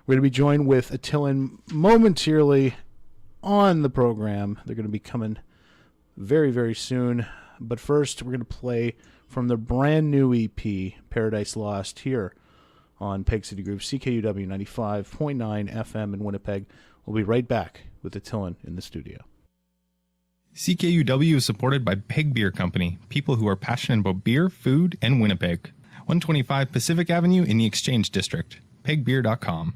We're going to be joined with Attilan momentarily on the program. They're going to be coming very, very soon. But first, we're going to play from the brand new EP, Paradise Lost, here on Peg City Groove, CKUW 95.9 FM in Winnipeg. We'll be right back with Attilan in the studio. CKUW is supported by Peg Beer Company, people who are passionate about beer, food, and Winnipeg. 125 Pacific Avenue in the Exchange District. pegbeer.com.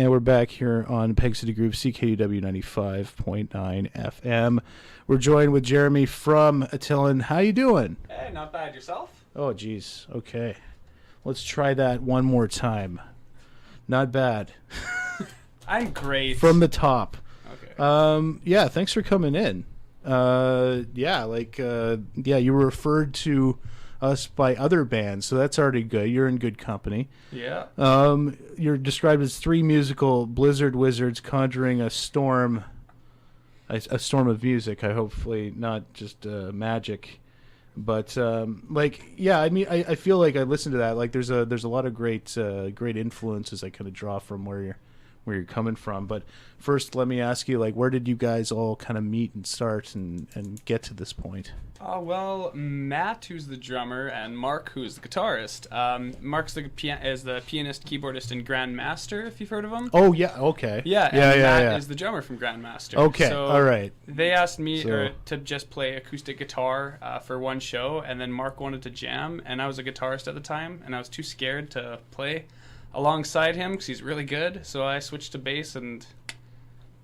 we're back here on Peg City Group, CKUW 95.9 FM. We're joined with Jeremy from Attilan. How you doing? Hey, not bad. Yourself? Oh, geez. Okay. Let's try that one more time. Not bad. I'm great. From the top. Okay. Yeah, thanks for coming in. You were referred to us by other bands, so that's already good. You're in good company. Yeah. You're described as three musical blizzard wizards conjuring a storm of music. Hopefully not just magic, but I feel like I listen to that. Like there's a lot of great influences I kind of draw from where you're coming from. But first, let me ask you, like, where did you guys all kind of meet and start and get to this point? Well, Matt, who's the drummer, and Mark, who's the guitarist. Mark's is the pianist, keyboardist, and Grandmaster, if you've heard of him. Oh, yeah, okay. Yeah, and Matt is the drummer from Grandmaster. Okay, so all right. They asked me to just play acoustic guitar for one show, and then Mark wanted to jam, and I was a guitarist at the time, and I was too scared to play alongside him because he's really good, so I switched to bass, and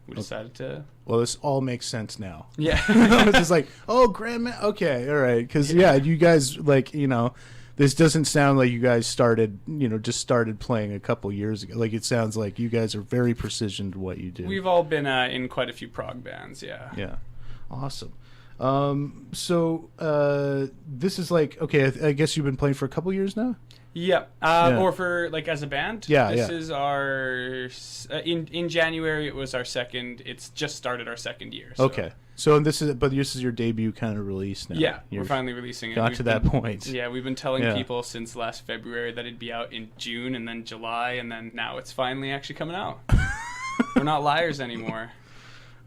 we decided to... Well, this all makes sense now. Yeah. I was just like, oh, Grandma, okay, all right. Because, you guys, this doesn't sound like you guys started playing a couple years ago. Like, it sounds like you guys are very precision to what you do. We've all been in quite a few prog bands, yeah. Yeah. Awesome. This is like, okay, I guess you've been playing for a couple years now? Yeah. Or for, as a band? Yeah, This is our... in January, it was our second... It's just started our second year. So. Okay. So this is your debut kind of release now. Yeah, we're finally releasing it. Got to that point. Yeah, we've been telling people since last February that it'd be out in June and then July, and then now it's finally actually coming out. We're not liars anymore.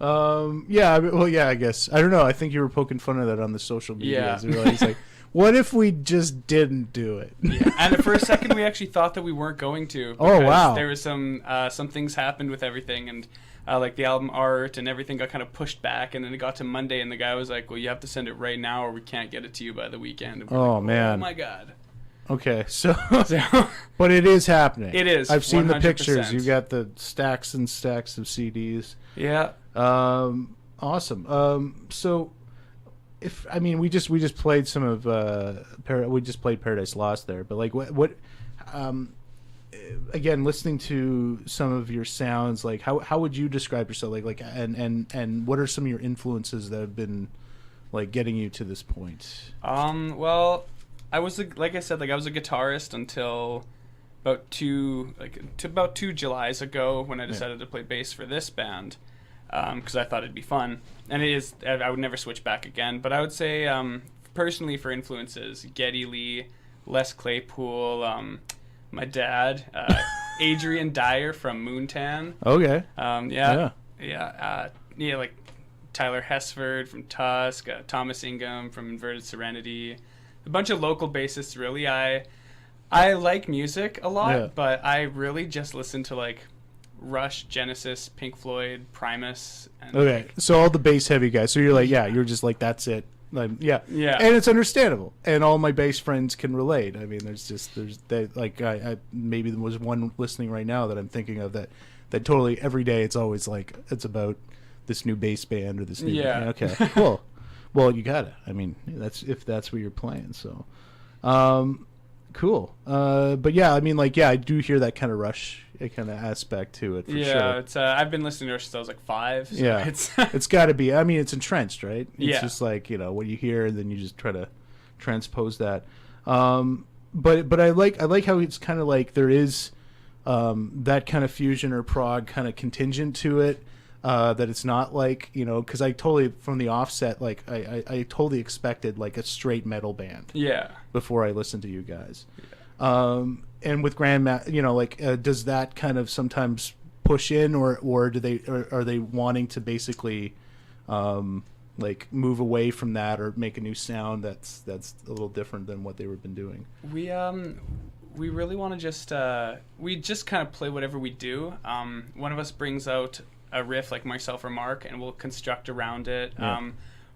I guess. I don't know. I think you were poking fun of that on the social media. Yeah. It's like, what if we just didn't do it? Yeah. And for a second, we actually thought that we weren't going to. Oh, wow. There was some things happened with everything, and the album art and everything got kind of pushed back, and then it got to Monday, and the guy was like, well, you have to send it right now or we can't get it to you by the weekend. And we're man. Oh, my God. Okay, so but it is happening. It is. I've seen 100%. the pictures. You got the stacks and stacks of CDs. Yeah. Awesome. So, we just played some of we just played Paradise Lost there, but like what again, listening to some of your sounds, like how would you describe yourself? And what are some of your influences that have been like getting you to this point? Well, I was like I said, I was a guitarist until about two Julys ago when I decided to play bass for this band. Because I thought it'd be fun, and it is. I would never switch back again. But I would say, personally, for influences, Geddy Lee, Les Claypool, my dad, Adrian Dyer from Moontan. Okay. Like Tyler Hesford from Tusk, Thomas Ingham from Inverted Serenity, a bunch of local bassists. Really, I like music a lot, but I really just listen to Rush, Genesis, Pink Floyd, Primus. And okay, so all the bass heavy guys. So you're like, you're just like, that's it. And it's understandable, and all my bass friends can relate. I mean, I maybe there was one listening right now that I'm thinking of that totally every day it's always like it's about this new bass band or this new band. Okay, cool. Well, you got it. I mean, that's what you're playing. So, cool. But I do hear that kind of Rush kind of aspect to it for sure. Yeah, it's I've been listening to Rush since I was 5. So it's got to be. I mean, it's entrenched, right? It's just like, what you hear, and then you just try to transpose that. But I like how it's kind of like there is that kind of fusion or prog kind of contingent to it. That it's not like, because I totally, from the offset, I totally expected like a straight metal band. Yeah. Before I listened to you guys. Yeah. And with does that kind of sometimes push in, or are they wanting to basically move away from that or make a new sound that's a little different than what they were been doing? We really want to just we just kind of play whatever we do. One of us brings out a riff, like myself or Mark, and we'll construct around it.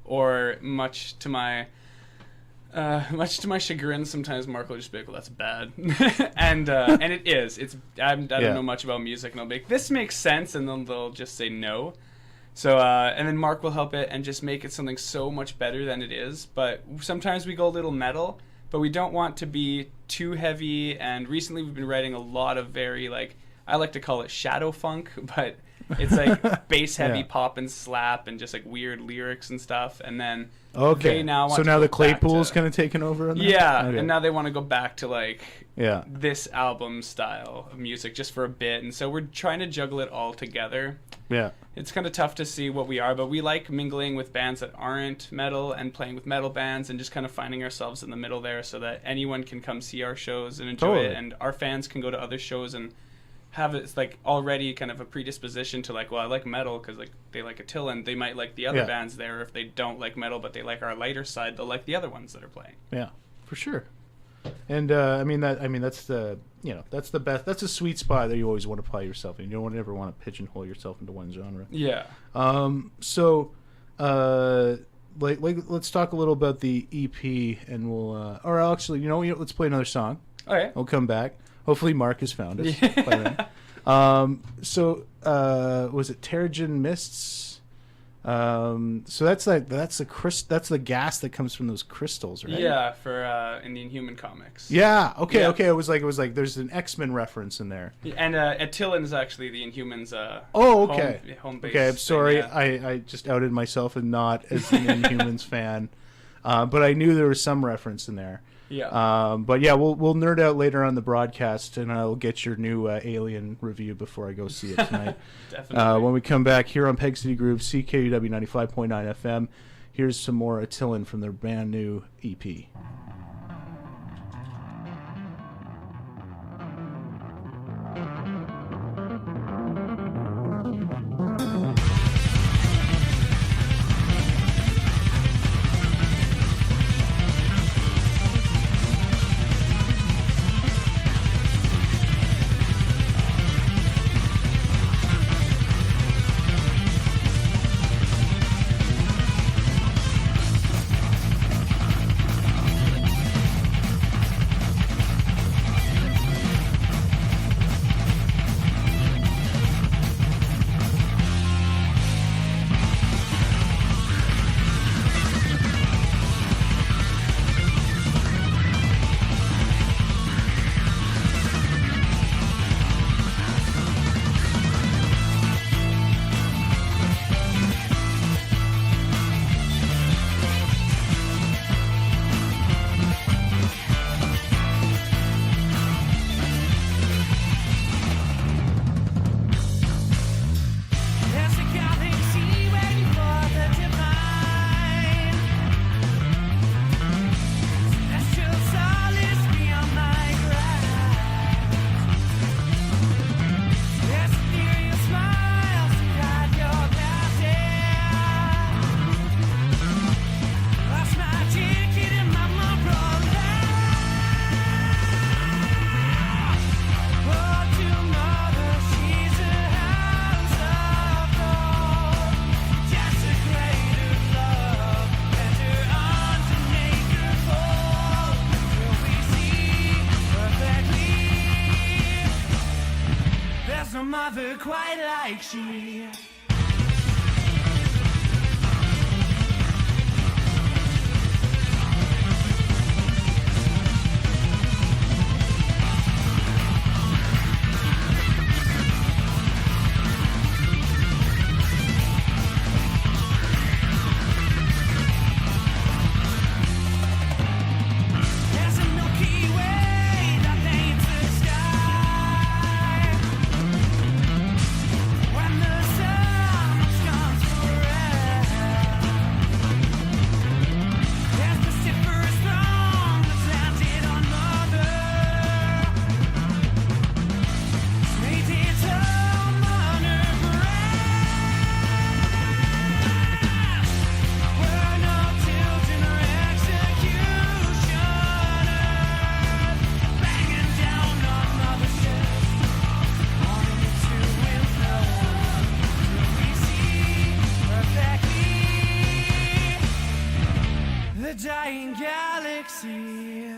Or much to my Much to my chagrin, sometimes Mark will just be like, "Well, that's bad," and it is. It's I don't know much about music, and I'll be like, "This makes sense," and then they'll just say no. So and then Mark will help it and just make it something so much better than it is. But sometimes we go a little metal, but we don't want to be too heavy. And recently we've been writing a lot of very like I like to call it shadow funk, but it's like bass heavy pop and slap and just like weird lyrics and stuff. And then they now want so to now go the Claypool's back to, kind of taken over on that? yeah, Okay. and now they want to go back to like this album style of music just for a bit. And so we're trying to juggle it all together. Yeah. It's kind of tough to see what we are, but we like mingling with bands that aren't metal and playing with metal bands and just kind of finding ourselves in the middle there so that anyone can come see our shows and enjoy it, and our fans can go to other shows and have it like already kind of a predisposition to like, well, I like metal because like they like Attilan, they might like the other bands there. If they don't like metal but they like our lighter side, they'll like the other ones that are playing. Yeah, for sure. And that's the that's the best. That's a sweet spot that you always want to play yourself in. You don't ever want to pigeonhole yourself into one genre. Yeah. So, let's talk a little about the EP, and we'll or actually, let's play another song. Oh yeah. We'll come back. Hopefully, Mark has found us by then. So, was it Terrigen Mists? So that's the gas that comes from those crystals, right? Yeah, for in the Inhuman comics. Yeah. Okay. Yeah. Okay. It was like there's an X-Men reference in there. And Attilan is actually the Inhumans. Oh, okay. Home base. Okay. I'm sorry. Thing, yeah. I just outed myself and not as an Inhumans fan, but I knew there was some reference in there. Yeah. But yeah, we'll nerd out later on the broadcast, and I'll get your new Alien review before I go see it tonight. Definitely. When we come back here on Peg City Groove, CKUW 95.9 FM, here's some more Attilan from their brand new E EP. Mother quite like she when the sun a dying galaxy.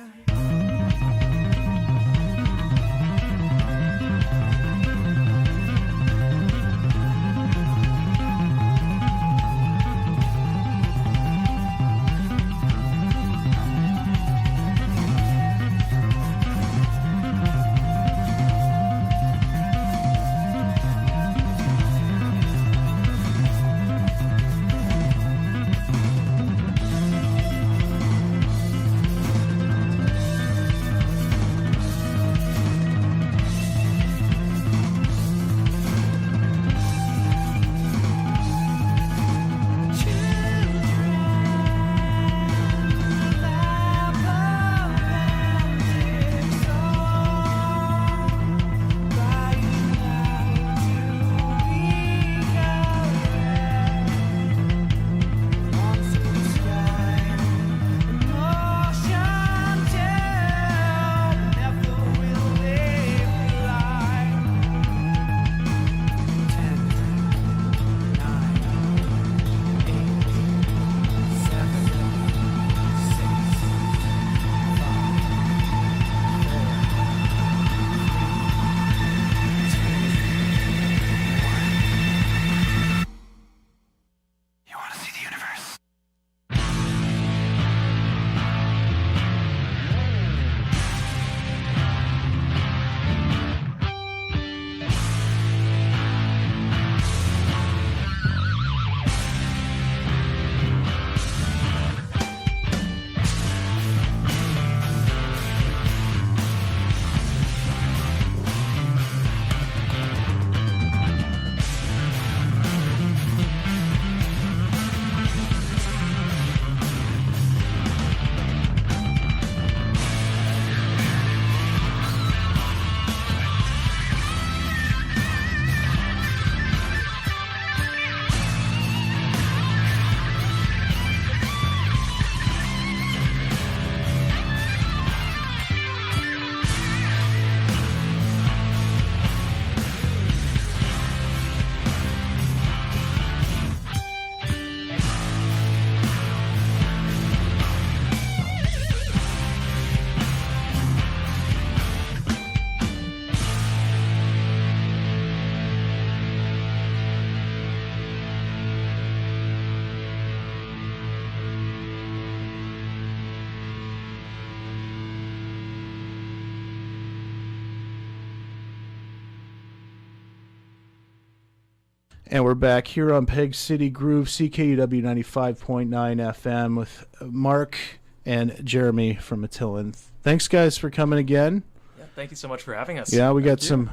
And we're back here on Peg City Groove, CKUW 95.9 FM with Mark and Jeremy from Attilan. Thanks, guys, for coming again. Yeah, thank you so much for having us. Yeah, we got some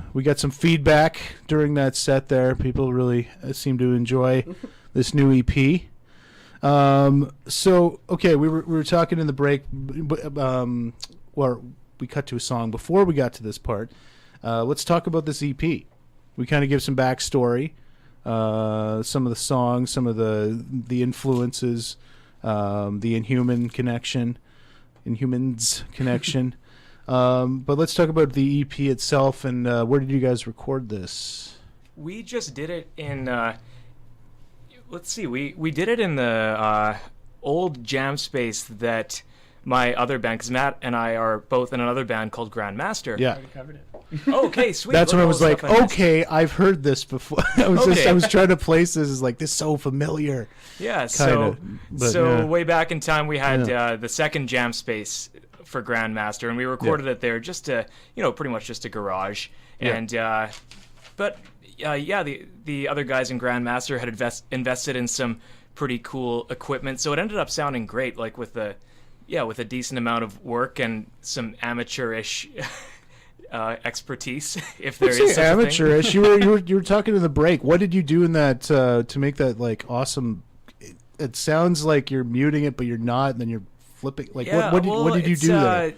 feedback during that set there. People really seem to enjoy this new EP. So, okay, we were talking in the break, or we cut to a song before we got to this part. Let's talk about this EP. We kind of give some backstory. Some of the songs, some of the influences, the Inhumans connection. But let's talk about the EP itself and where did you guys record this? We just did it in, let's see, we did it in the old jam space that my other band, because Matt and I are both in another band called Grandmaster. Yeah. Already covered it. Oh, okay, sweet. That's Look when I at all was the like, stuff I missed. okay, I've heard this before. I was trying to place this as like, this is so familiar. Yeah, Kinda, but, yeah. way back in time, we had the second jam space for Grandmaster, and we recorded it there, just to, pretty much just a garage. Yeah. And the other guys in Grandmaster had invested in some pretty cool equipment, so it ended up sounding great, like with a decent amount of work and some amateurish expertise, if there is such a thing. Amateurish. You were talking in the break. What did you do in that to make that like awesome? It sounds like you're muting it, but you're not, and then you're flipping. Like what did you do there?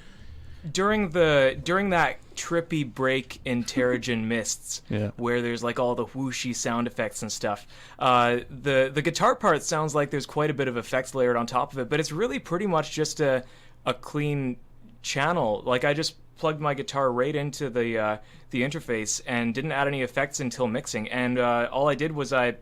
During that trippy break in Terrigen Mists, where there's like all the whooshy sound effects and stuff, the guitar part sounds like there's quite a bit of effects layered on top of it, but it's really pretty much just a clean channel. Like I just plugged my guitar right into the interface and didn't add any effects until mixing, and all I did was I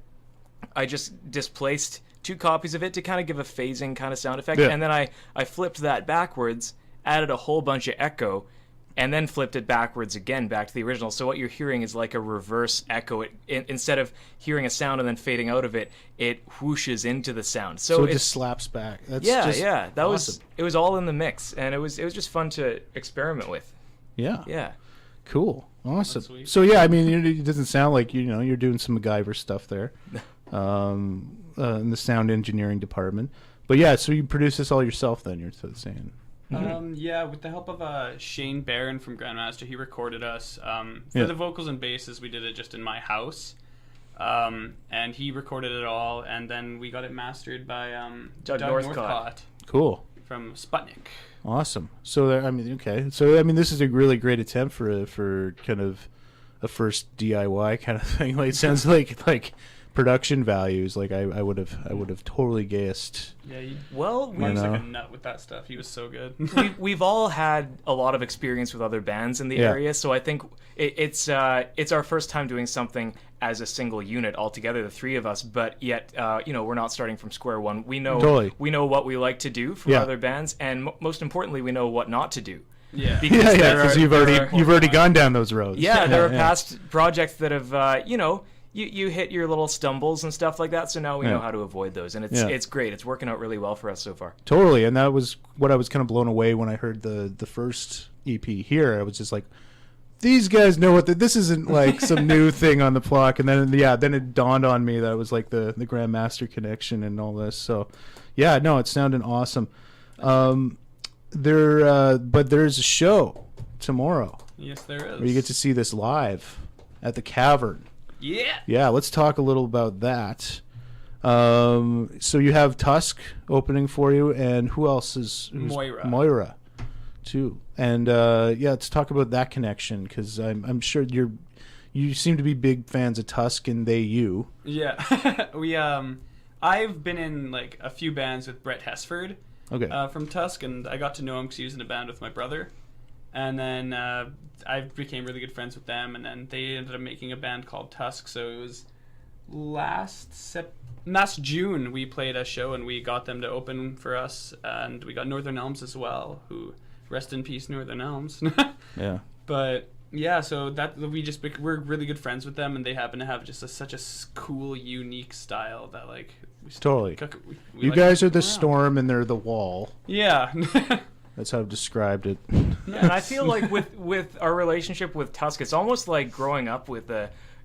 I just displaced 2 copies of it to kind of give a phasing kind of sound effect, Yeah. and then I flipped that backwards, added a whole bunch of echo, and then flipped it backwards again back to the original. So what you're hearing is like a reverse echo. Instead of hearing a sound and then fading out of it, it whooshes into the sound. So it it's, just slaps back. That's yeah, just yeah. That awesome. it was all in the mix, and it was just fun to experiment with. Yeah. Yeah. Cool. Awesome. sweet. So yeah, I mean, it doesn't sound like you're doing some MacGyver stuff there, in the sound engineering department. But yeah, so you produce this all yourself then? You're saying. Yeah, with the help of Shane Barron from Grandmaster, he recorded us. For the vocals and basses, we did it just in my house, and he recorded it all, and then we got it mastered by Doug Northcott. Cool. From Sputnik. Awesome. So I mean, okay. So I mean, this is a really great attempt for kind of a first DIY kind of thing. Like, it sounds like production values. Like I would have totally guessed. Yeah, he Well, was know. like a nut with that stuff. He was so good. we've all had a lot of experience with other bands in the Yeah. area, so I think it's our first time doing something as a single unit altogether, the 3 of us. But yet, we're not starting from square one. We know Totally. we know what we like to do from Yeah. other bands, and most importantly, we know what not to do. Yeah. Because Yeah, there because are- you've there already are- gone down those roads. Yeah, there are yeah. past projects that have you hit your little stumbles and stuff like that. So now we Yeah. know how to avoid those, and it's great. It's working out really well for us so far. Totally, and that was what I was kind of blown away when I heard the first EP here. I was just like, these guys know what this isn't like some new thing on the block. And then then it dawned on me that it was like the Grandmaster connection and all this. So yeah, no, it sounded awesome. But there's a show tomorrow Yes, there is. where you get to see this live at the Cavern. Yeah. Yeah, let's talk a little about that. So you have Tusk opening for you, and who else is Moira too. And let's talk about that connection, because I'm sure you seem to be big fans of Tusk, and they you. Yeah. I've been in like a few bands with Brett Hesford. Okay. From Tusk, and I got to know him because he was in a band with my brother. And then I became really good friends with them, and then they ended up making a band called Tusk. So it was last June we played a show, and we got them to open for us, and we got Northern Elms as well, who, rest in peace, Northern Elms. Yeah. But yeah, so that we're really good friends with them, and they happen to have just such a cool, unique style that like Totally. we You like guys to are the around. storm, and they're the wall. Yeah. That's how I've described it. And I feel like with our relationship with Tusk, it's almost like growing up with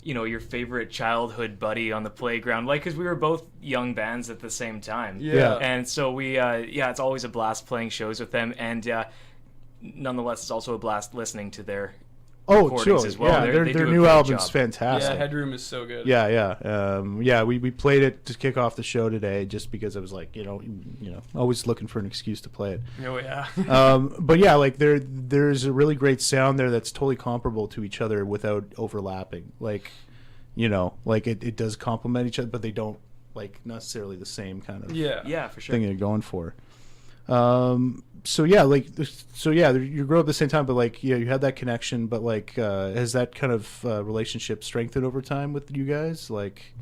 your favorite childhood buddy on the playground, like, because we were both young bands at the same time. Yeah. And so we it's always a blast playing shows with them, and nonetheless it's also a blast listening to their recordings as well. Yeah, They their do a new great album's job. fantastic. Yeah, Headroom is so good. Yeah. We played it to kick off the show today, just because I was like, always looking for an excuse to play it. Oh yeah. But yeah, like there's a really great sound there that's totally comparable to each other without overlapping. Like, like it does complement each other, but they don't like necessarily the same kind of Yeah, for sure. thing they're going for. You grow up at the same time, but like, yeah, you had that connection, but like, has that kind of relationship strengthened over time with you guys? Like,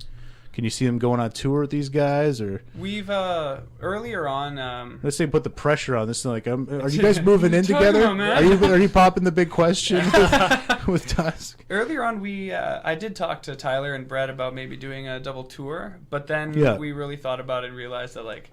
can you see them going on tour with these guys, or We've earlier on. let's say put the pressure on this? Like, are you guys moving in What are you talking together? about, man? Are you popping the big question with Tusk? Earlier on, I did talk to Tyler and Brett about maybe doing a double tour, but then Yeah. we really thought about it and realized that like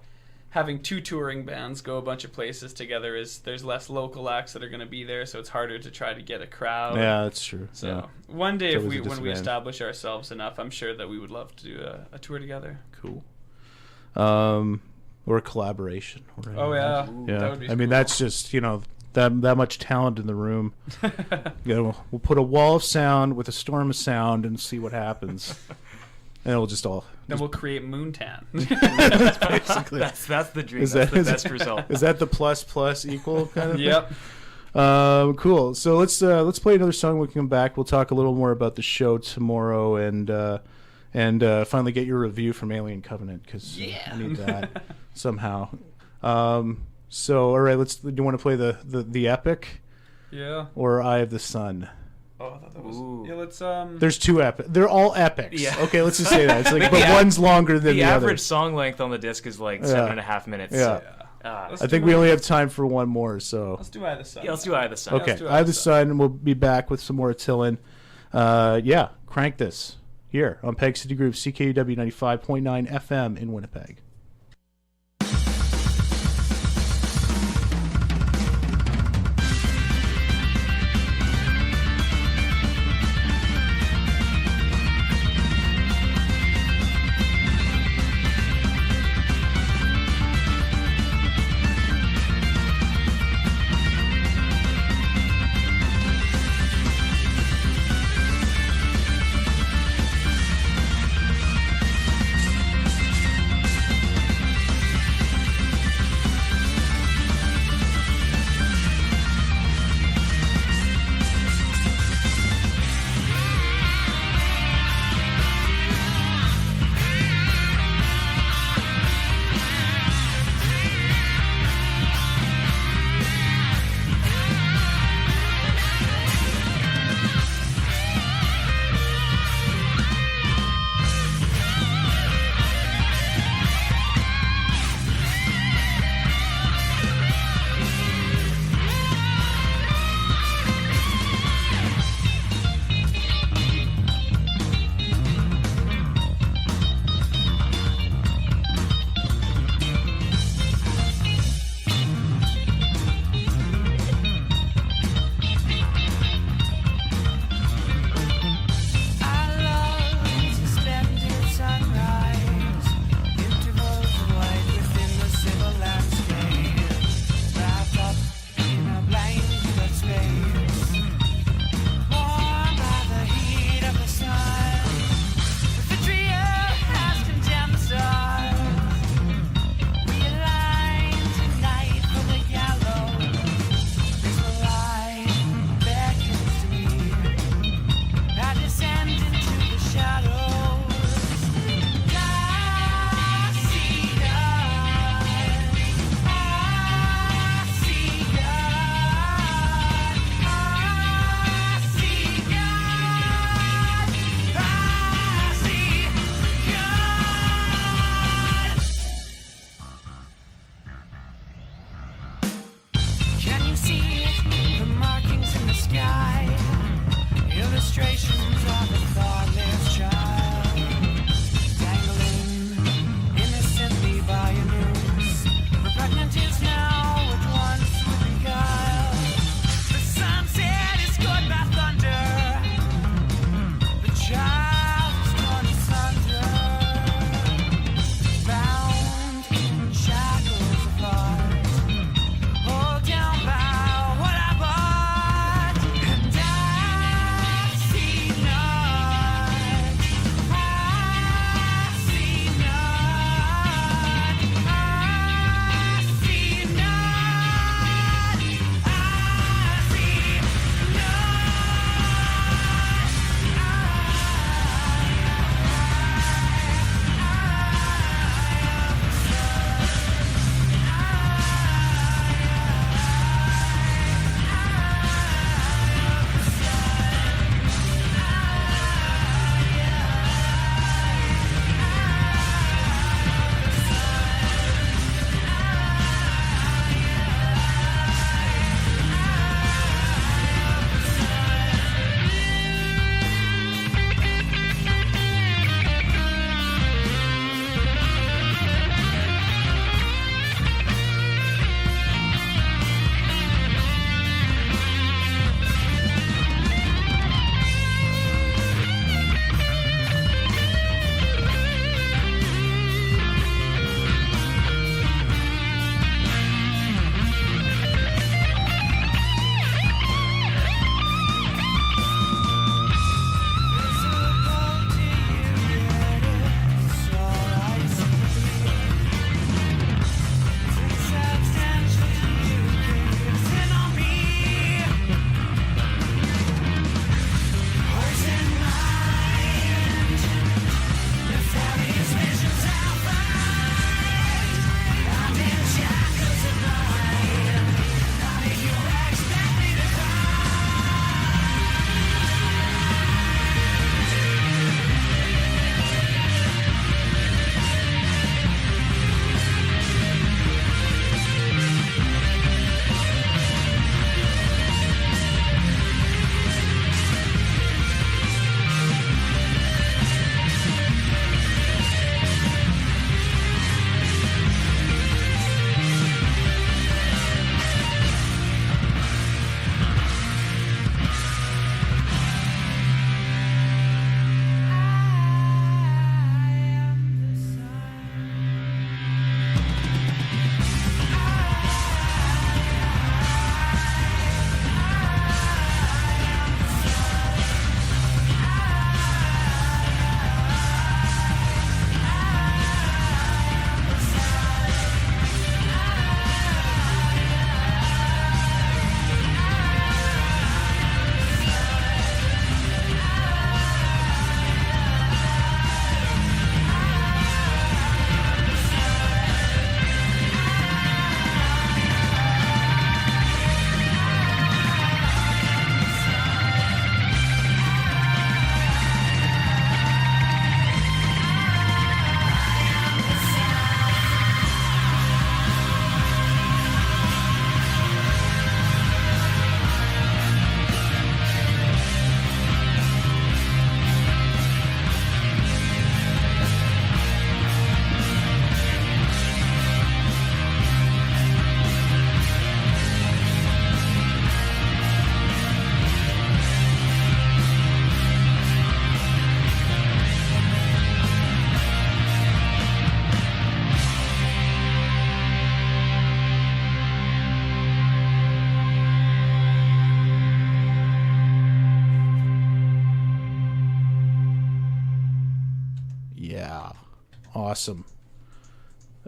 having 2 touring bands go a bunch of places together there's less local acts that are going to be there, so it's harder to try to get a crowd. Yeah, that's true. So Yeah. one day, It's when always a we disadvantage. establish ourselves enough, I'm sure that we would love to do a tour together. Cool. Or a collaboration. Right? Oh yeah, Yeah. that would be I mean, cool. that's just that much talent in the room. We'll put a wall of sound with a storm of sound and see what happens. And it'll just all. Then we'll create Moontan. Basically. That's the dream. Is That's that- the best result. Is that the plus equal kind of thing? Yep. Cool. So let's play another song. When we come back, we'll talk a little more about the show tomorrow, and finally get your review from Alien Covenant, because I need that somehow. So all right, do you want to play the epic Yeah. or Eye of the Sun? Oh, I thought that was. Ooh. Yeah, let's. There's 2 epics. They're all epics. Yeah. Okay, let's just say that. It's like, but Yeah. one's longer than the average other. song length on the disc is like 7.5 minutes. Yeah. Let's I think do we Eye- only have time for one more, so. Let's do Eye of the Sun. Yeah, let's do Eye of the Sun. Okay, let's do I have the Sun, and we'll be back with some more Attilan. Yeah, crank this here on Peg City Groove, CKUW 95.9 FM in Winnipeg.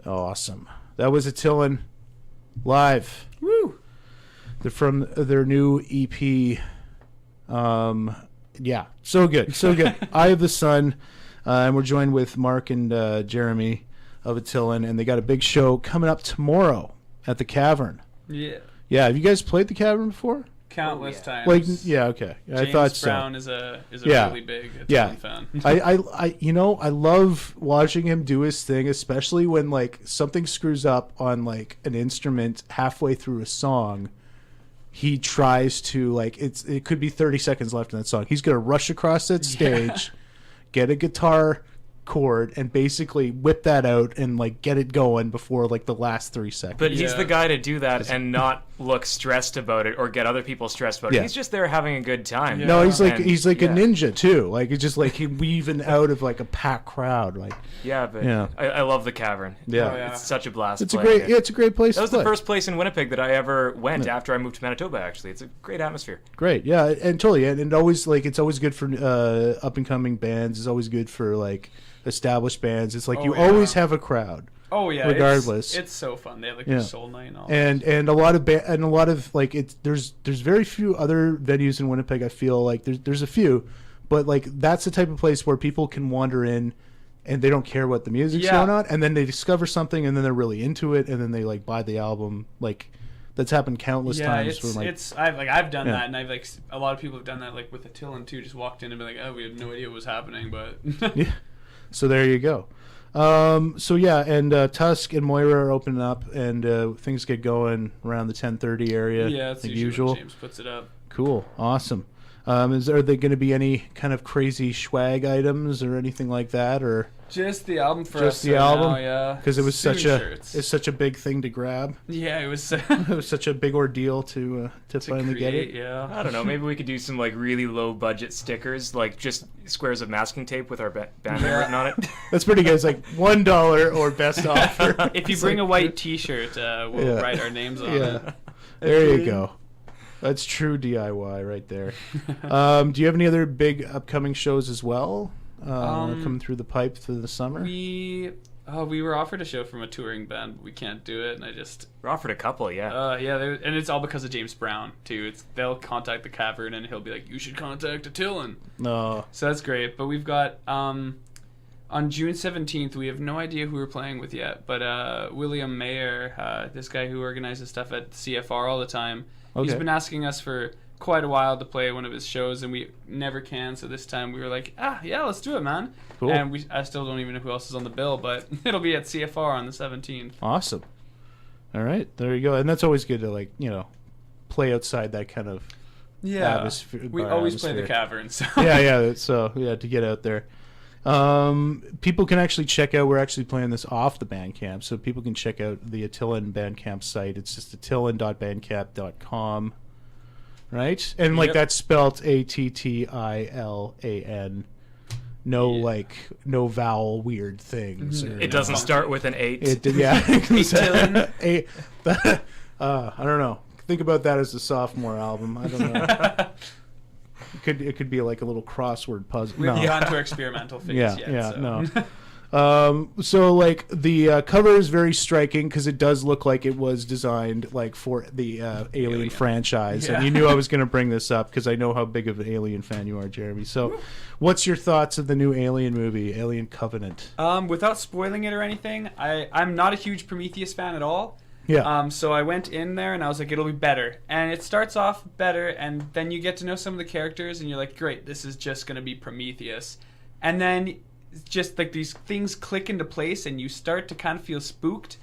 Awesome. That was Attilan live. Woo! They're from their new EP. Yeah, so good. Eye of the Sun. And we're joined with Mark and Jeremy of Attilan, and they got a big show coming up tomorrow at the Cavern. Yeah. Yeah, have you guys played the Cavern before? Countless times. Like, yeah, okay. James I thought so. Brown is a really big Attilan fan. I love watching him do his thing, especially when like something screws up on like an instrument halfway through a song. He tries to like it could be 30 seconds left in that song. He's gonna rush across that stage, get a guitar chord, and basically whip that out and like get it going before like the last 3 seconds. But he's the guy to do that and not look stressed about it or get other people stressed about it. He's just there having a good time. No, he's like a ninja too. Like it's just like he weaving out of like a packed crowd. Like I love the Cavern. Yeah. It's such a blast. It's a great place. That was the first place in Winnipeg that I ever went after I moved to Manitoba. Actually, it's a great atmosphere. Great, yeah, and totally, and always like it's always good for up and coming bands. It's always good for like established bands. It's like always have a crowd. Oh yeah, regardless, it's so fun. They have like their soul night and all. And a lot of like it's there's very few other venues in Winnipeg. I feel like there's a few, but like that's the type of place where people can wander in, and they don't care what the music's going on, and then they discover something, and then they're really into it, and then they like buy the album. Like that's happened countless times. I've done that, and I've like a lot of people have done that like with Attilan too. Just walked in and be like, oh, we had no idea what was happening, but yeah. So there you go. And Tusk and Moira are opening up, and things get going around the 10:30 area. Yeah, that's like usually usual. when James puts it up. Cool, awesome. Are there going to be any kind of crazy swag items or anything like that, or just the album for just us? The right album, now, yeah. Because it was shirts. It's such a big thing to grab. Yeah, it was. It was such a big ordeal to finally create, get it. Yeah, I don't know. Maybe we could do some like really low budget stickers, like just squares of masking tape with our band name written on it. That's pretty good. It's like $1 or best offer. If you bring a white T-shirt, we'll write our names on it. There you go. That's true DIY right there. Do you have any other big upcoming shows as well coming through the pipe through the summer? We were offered a show from a touring band, but we can't do it, and we're offered a couple, and it's all because of James Brown too. They'll contact the Cavern, and he'll be like, "You should contact Attilan." No, so that's great. But we've got on June 17th, we have no idea who we're playing with yet, but William Mayer, this guy who organizes stuff at CFR all the time. Okay. He's been asking us for quite a while to play one of his shows, and we never can. So this time we were like, let's do it, man. Cool. And I still don't even know who else is on the bill, but it'll be at CFR on the 17th. Awesome. All right, there you go. And that's always good to play outside that kind of atmosphere. We always play the Cavern. So. To get out there. People can actually check out, we're actually playing this off the Bandcamp, so people can check out the Attilan Bandcamp site. It's just attilan.bandcamp.com, right? And that's spelt ATTILAN. No vowel weird things. It doesn't start with an 8. Attilan. I don't know. Think about that as a sophomore album. I don't know. It could be like a little crossword puzzle. We haven't gone to experimental phase yet. No. So like the cover is very striking because it does look like it was designed like for the Alien franchise. And you knew I was going to bring this up because I know how big of an Alien fan you are, Jeremy. So what's your thoughts of the new Alien movie, Alien Covenant? Without spoiling it or anything, I'm not a huge Prometheus fan at all. Yeah. So I went in there and I was like, it'll be better. And it starts off better, and then you get to know some of the characters, and you're like, great, this is just going to be Prometheus. And then just like these things click into place, and you start to kind of feel spooked,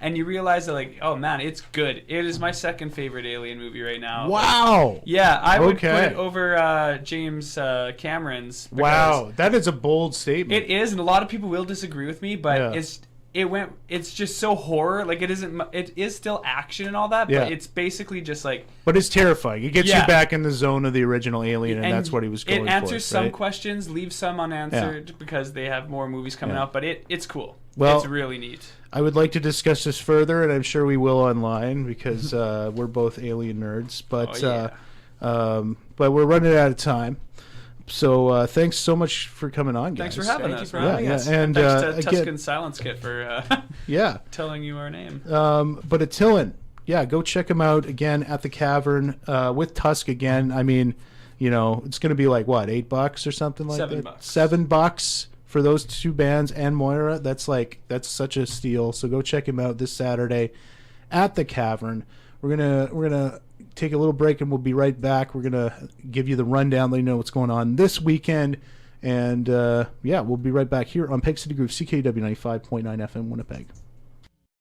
and you realize that like, oh man, it's good. It is my second favorite Alien movie right now. Wow. Yeah, I would put it over James Cameron's. Wow, that is a bold statement. It is, and a lot of people will disagree with me, but it's just so horror. Like it is still action and all that, but it's basically just like. But it's terrifying. It gets you back in the zone of the original Alien, and that's what he was going for. It answers some questions, leaves some unanswered because they have more movies coming out. But it's cool. Well, it's really neat. I would like to discuss this further, and I'm sure we will online because we're both Alien nerds. But but we're running out of time. So thanks so much for coming on, guys. Thanks for having Thank you us. for man. having us. And Thanks to again, Tuscan Silence Kit for yeah. telling you our name. But Attilan, go check him out again at the Cavern with Tusk again. I mean, it's going to be like what, $8 or something like that. $7 for those two bands and Moira. That's such a steal. So go check him out this Saturday at the Cavern. We're gonna take a little break and we'll be right back. We're gonna give you the rundown, let you know what's going on this weekend, and we'll be right back here on Peg City Groove, CKUW 95.9 FM Winnipeg.